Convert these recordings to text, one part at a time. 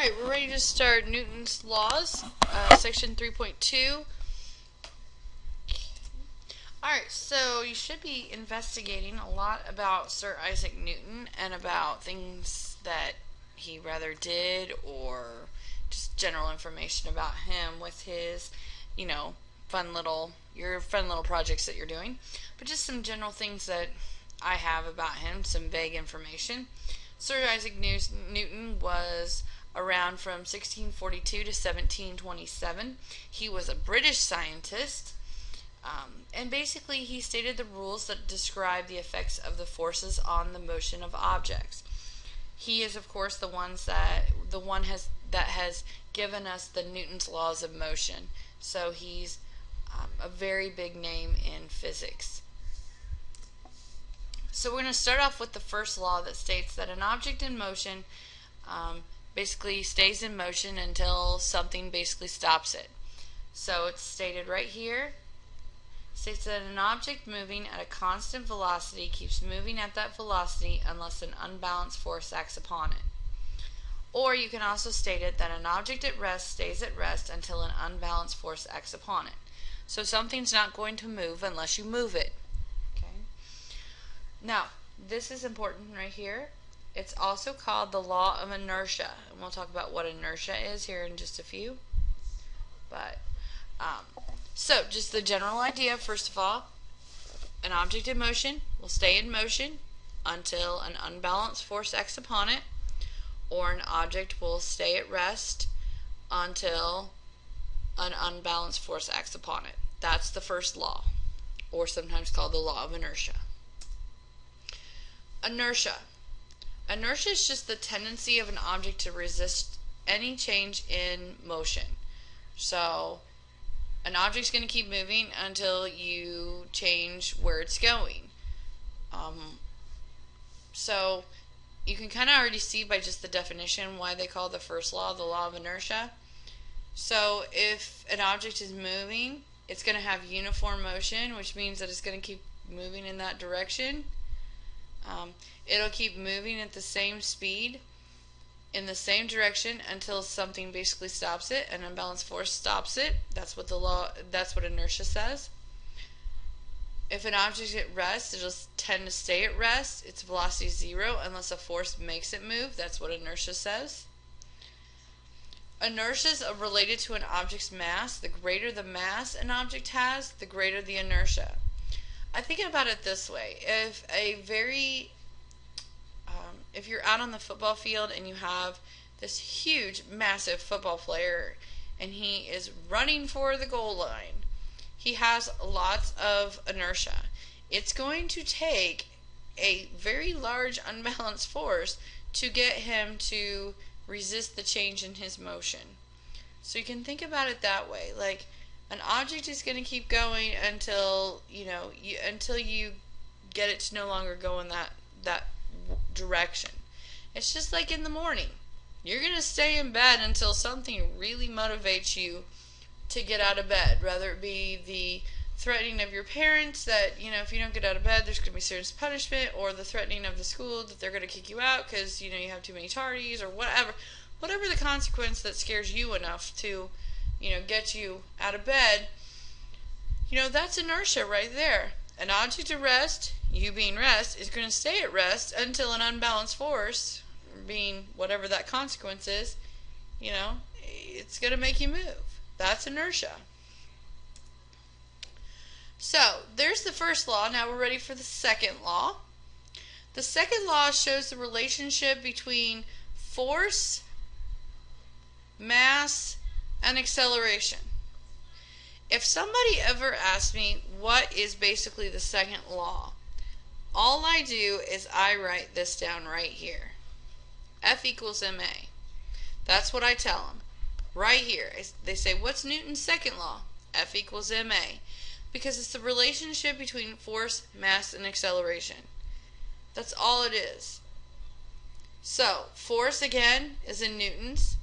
Alright, we're ready to start Newton's Laws, section 3.2. Alright, so you should be investigating a lot about Sir Isaac Newton and about things that he rather did, or just general information about him with his, fun little projects that you're doing. But just some general things that I have about him, some vague information. Sir Isaac Newton was around from 1642 to 1727. He was a British scientist, and basically he stated the rules that describe the effects of the forces on the motion of objects. He is, of course, the one that has given us the Newton's laws of motion. So he's a very big name in physics. So we're going to start off with the first law that states that an object in motion basically stays in motion until something basically stops it. So it's stated right here. It states that an object moving at a constant velocity keeps moving at that velocity unless an unbalanced force acts upon it. Or you can also state it that an object at rest stays at rest until an unbalanced force acts upon it. So something's not going to move unless you move it. Okay. Now, this is important right here. It's also called the law of inertia, and we'll talk about what inertia is here in just a few. But so just the general idea, first of all, an object in motion will stay in motion until an unbalanced force acts upon it, or an object will stay at rest until an unbalanced force acts upon it. That's the first law, or sometimes called the law of inertia. Inertia. Inertia is just the tendency of an object to resist any change in motion. So an object's going to keep moving until you change where it's going. So you can kind of already see by just the definition why they call the first law the law of inertia. So if an object is moving, it's going to have uniform motion, which means that it's going to keep moving in that direction. It'll keep moving at the same speed in the same direction until something basically stops it, an unbalanced force stops it. That's what inertia says. If an object is at rest, it'll tend to stay at rest. Its velocity is 0 unless a force makes it move. That's what inertia says. Inertia is related to an object's mass. The greater the mass an object has, the greater the inertia. I think about it this way: if you're out on the football field and you have this huge, massive football player and he is running for the goal line, he has lots of inertia. It's going to take a very large unbalanced force to get him to resist the change in his motion. So you can think about it that way. Like, an object is going to keep going until you get it to no longer go in that direction. It's just like in the morning. You're going to stay in bed until something really motivates you to get out of bed, whether it be the threatening of your parents that, if you don't get out of bed, there's going to be serious punishment, or the threatening of the school that they're going to kick you out because, you have too many tardies, or whatever the consequence that scares you enough to, get you out of bed. That's inertia right there. An object at rest, you being rest, is going to stay at rest until an unbalanced force, being whatever that consequence is, it's going to make you move. That's inertia. So, there's the first law. Now we're ready for the second law. The second law shows the relationship between force, mass, and acceleration. If somebody ever asks me what is basically the second law, all I do is I write this down right here. F equals ma. That's what I tell them. Right here. They say, what's Newton's second law? F equals ma. Because it's the relationship between force, mass, and acceleration. That's all it is. So, force again is in newtons.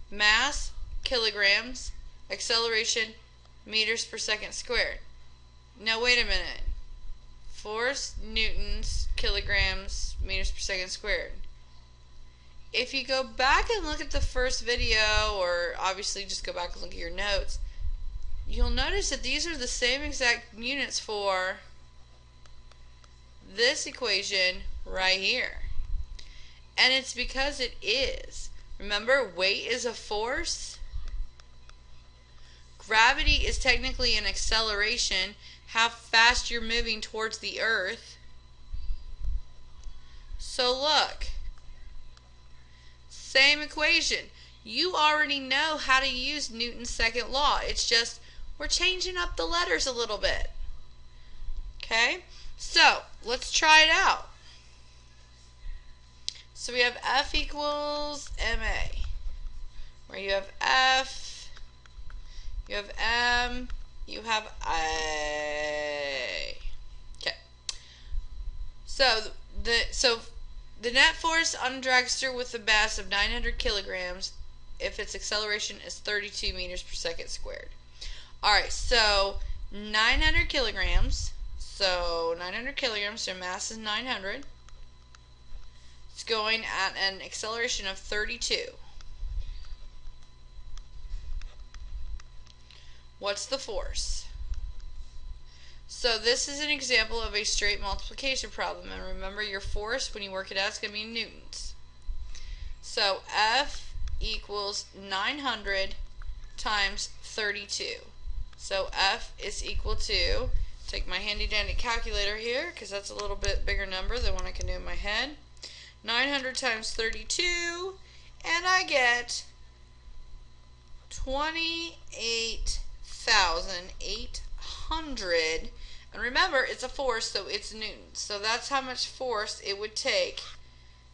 Mass, kilograms. Acceleration, meters per second squared. Now wait a minute. Force, newtons, kilograms, meters per second squared. if you go back and look at the first video, or obviously just go back and look at your notes, you'll notice that these are the same exact units for this equation right here. And it's because it is. Remember, weight is a force. Gravity is technically an acceleration, how fast you're moving towards the earth. So look, same equation. You already know how to use Newton's second law. It's just we're changing up the letters a little bit. Okay, so let's try it out. So we have F equals ma, where you have F, you have M, you have A. Okay. So the net force on a dragster with a mass of 900 kilograms, if its acceleration is 32 meters per second squared. Alright, so 900 kilograms. So 900 kilograms, their mass is 900. It's going at an acceleration of 32. What's the force? So this is an example of a straight multiplication problem. And remember, your force, when you work it out, is going to be in newtons. So F equals 900 times 32. So F is equal to, take my handy dandy calculator here, because that's a little bit bigger number than what I can do in my head. 900 times 32, and I get 28,800. And remember, it's a force, so it's newtons. So that's how much force it would take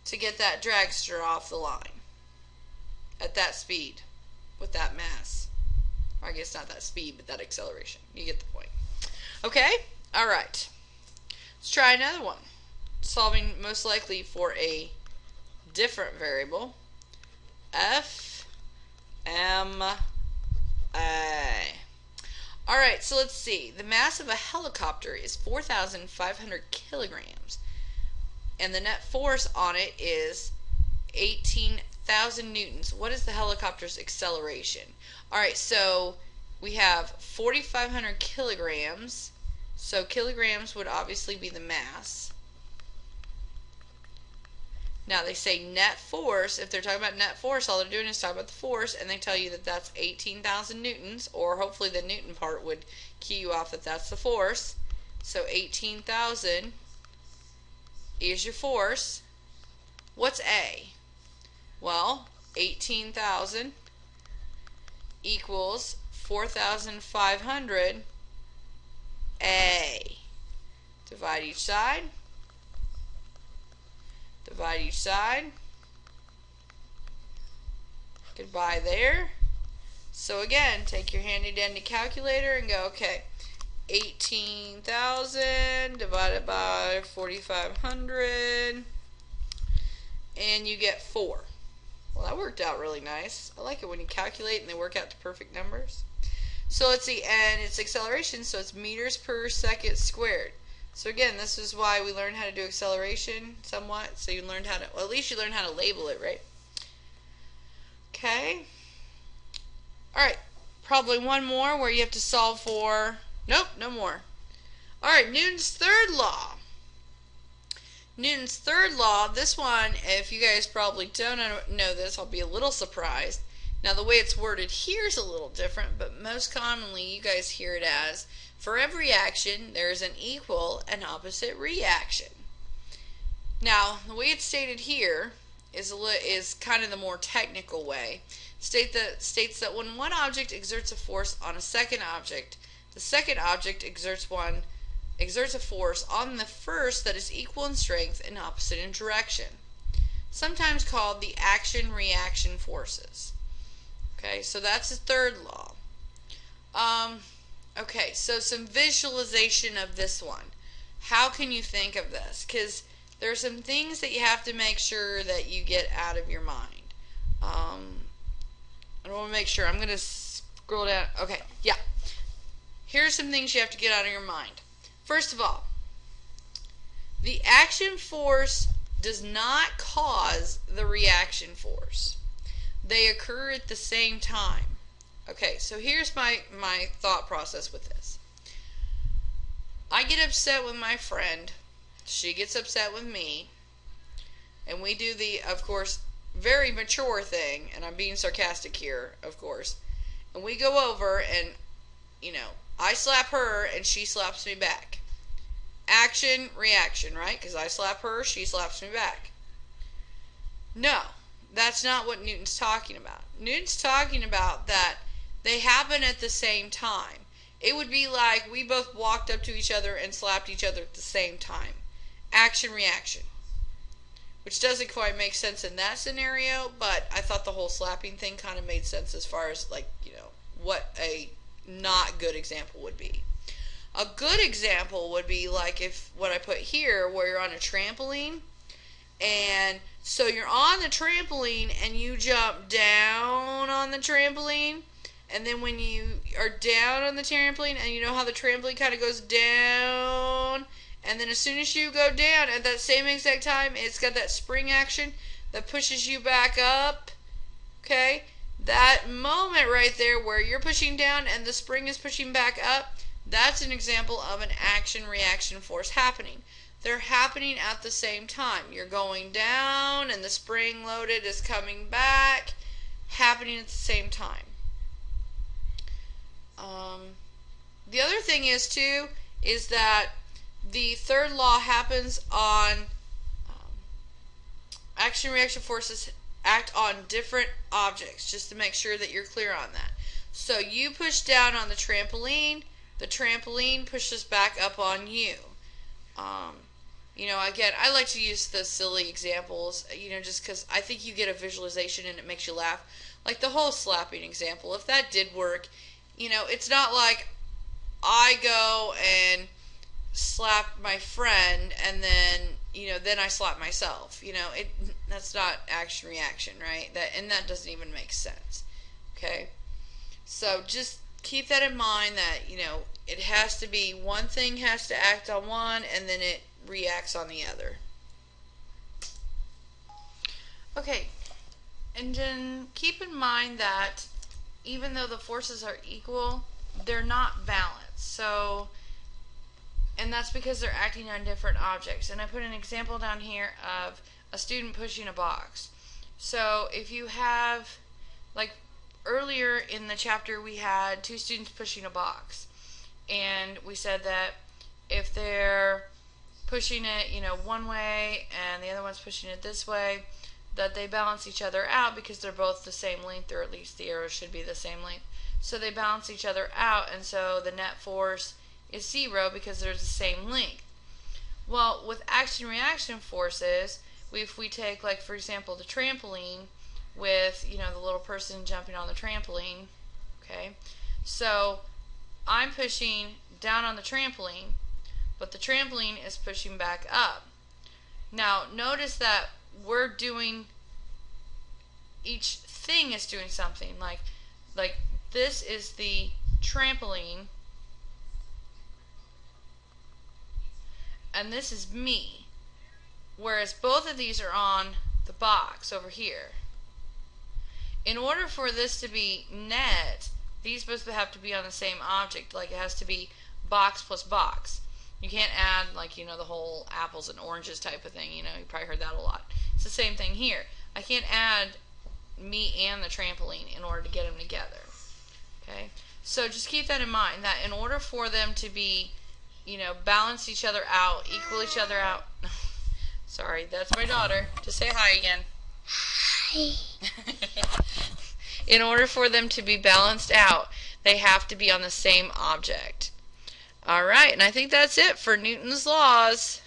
to get that dragster off the line at that speed with that mass. Or I guess not that speed, but that acceleration. You get the point. Okay? Alright. Let's try another one. Solving most likely for a different variable. F, M, A. Alright, so let's see. The mass of a helicopter is 4,500 kilograms. And the net force on it is 18,000 newtons. What is the helicopter's acceleration? Alright, so we have 4,500 kilograms. So kilograms would obviously be the mass. Now they say net force. If they're talking about net force, all they're doing is talking about the force, and they tell you that that's 18,000 newtons, or hopefully the newton part would key you off that that's the force. So 18,000 is your force. What's A? Well, 18,000 equals 4,500 A. Divide each side. Divide each side. Goodbye there. So again, take your handy dandy calculator and go, okay, 18,000 divided by 4,500, and you get 4. Well, that worked out really nice. I like it when you calculate and they work out to perfect numbers. So let's see, and it's acceleration, so it's meters per second squared. So again, this is why we learned how to do acceleration somewhat. So you learned how to, well, at least you learned how to label it, right? Okay. Alright, probably one more where you have to solve for, nope, no more. Alright, Newton's third law. Newton's third law, this one, if you guys probably don't know this, I'll be a little surprised. Now the way it's worded here is a little different, but most commonly you guys hear it as, for every action, there is an equal and opposite reaction. Now, the way it's stated here is kind of the more technical way. States that when one object exerts a force on a second object, the second object exerts a force on the first that is equal in strength and opposite in direction. Sometimes called the action-reaction forces. Okay, so that's the third law. Okay, so some visualization of this one. How can you think of this? Because there are some things that you have to make sure that you get out of your mind. I want to make sure. I'm going to scroll down. Okay, yeah. Here's some things you have to get out of your mind. First of all, the action force does not cause the reaction force. They occur at the same time. Okay, so here's my thought process with this. I get upset with my friend. She gets upset with me. And we do the, of course, very mature thing. And I'm being sarcastic here, of course. And we go over and, I slap her and she slaps me back. Action, reaction, right? Because I slap her, she slaps me back. No, that's not what Newton's talking about. Newton's talking about that they happen at the same time. It would be like we both walked up to each other and slapped each other at the same time. Action, reaction. Which doesn't quite make sense in that scenario, but I thought the whole slapping thing kind of made sense as far as, what a not good example would be. A good example would be like if what I put here, where you're on a trampoline, and so you're on the trampoline and you jump down on the trampoline, and then when you are down on the trampoline, and you know how the trampoline kind of goes down, and then as soon as you go down, at that same exact time, it's got that spring action that pushes you back up, okay? That moment right there where you're pushing down and the spring is pushing back up, that's an example of an action-reaction force happening. They're happening at the same time. You're going down and the spring loaded is coming back, happening at the same time. The other thing is, too, is that the third law happens on action-reaction forces act on different objects, just to make sure that you're clear on that. So you push down on the trampoline pushes back up on you. Again, I like to use the silly examples, just because I think you get a visualization and it makes you laugh. Like the whole slapping example, if that did work, it's not like I go and slap my friend and then I slap myself. That's not action reaction, right? That doesn't even make sense. Okay? So just keep that in mind that, it has to be one thing has to act on one and then it reacts on the other. Okay. And then keep in mind that even though the forces are equal, they're not balanced. So, and that's because they're acting on different objects. And I put an example down here of a student pushing a box. So if you have, like earlier in the chapter we had two students pushing a box. And we said that if they're pushing it, one way and the other one's pushing it this way, that they balance each other out because they're both the same length, or at least the arrows should be the same length. So they balance each other out, and so the net force is 0 because they're the same length. Well, with action-reaction forces, if we take, like, for example, the trampoline with, the little person jumping on the trampoline, okay? So I'm pushing down on the trampoline, but the trampoline is pushing back up. Now, notice that we're doing, each thing is doing something. Like this is the trampoline, and this is me. Whereas both of these are on the box over here. In order for this to be net, these both have to be on the same object. Like it has to be box plus box. You can't add, like, the whole apples and oranges type of thing. You probably heard that a lot. It's the same thing here. I can't add me and the trampoline in order to get them together. Okay? So just keep that in mind, that in order for them to be, balance each other out, equal each other out. Sorry, that's my daughter. Just say hi again. Hi. In order for them to be balanced out, they have to be on the same object. Alright, and I think that's it for Newton's laws.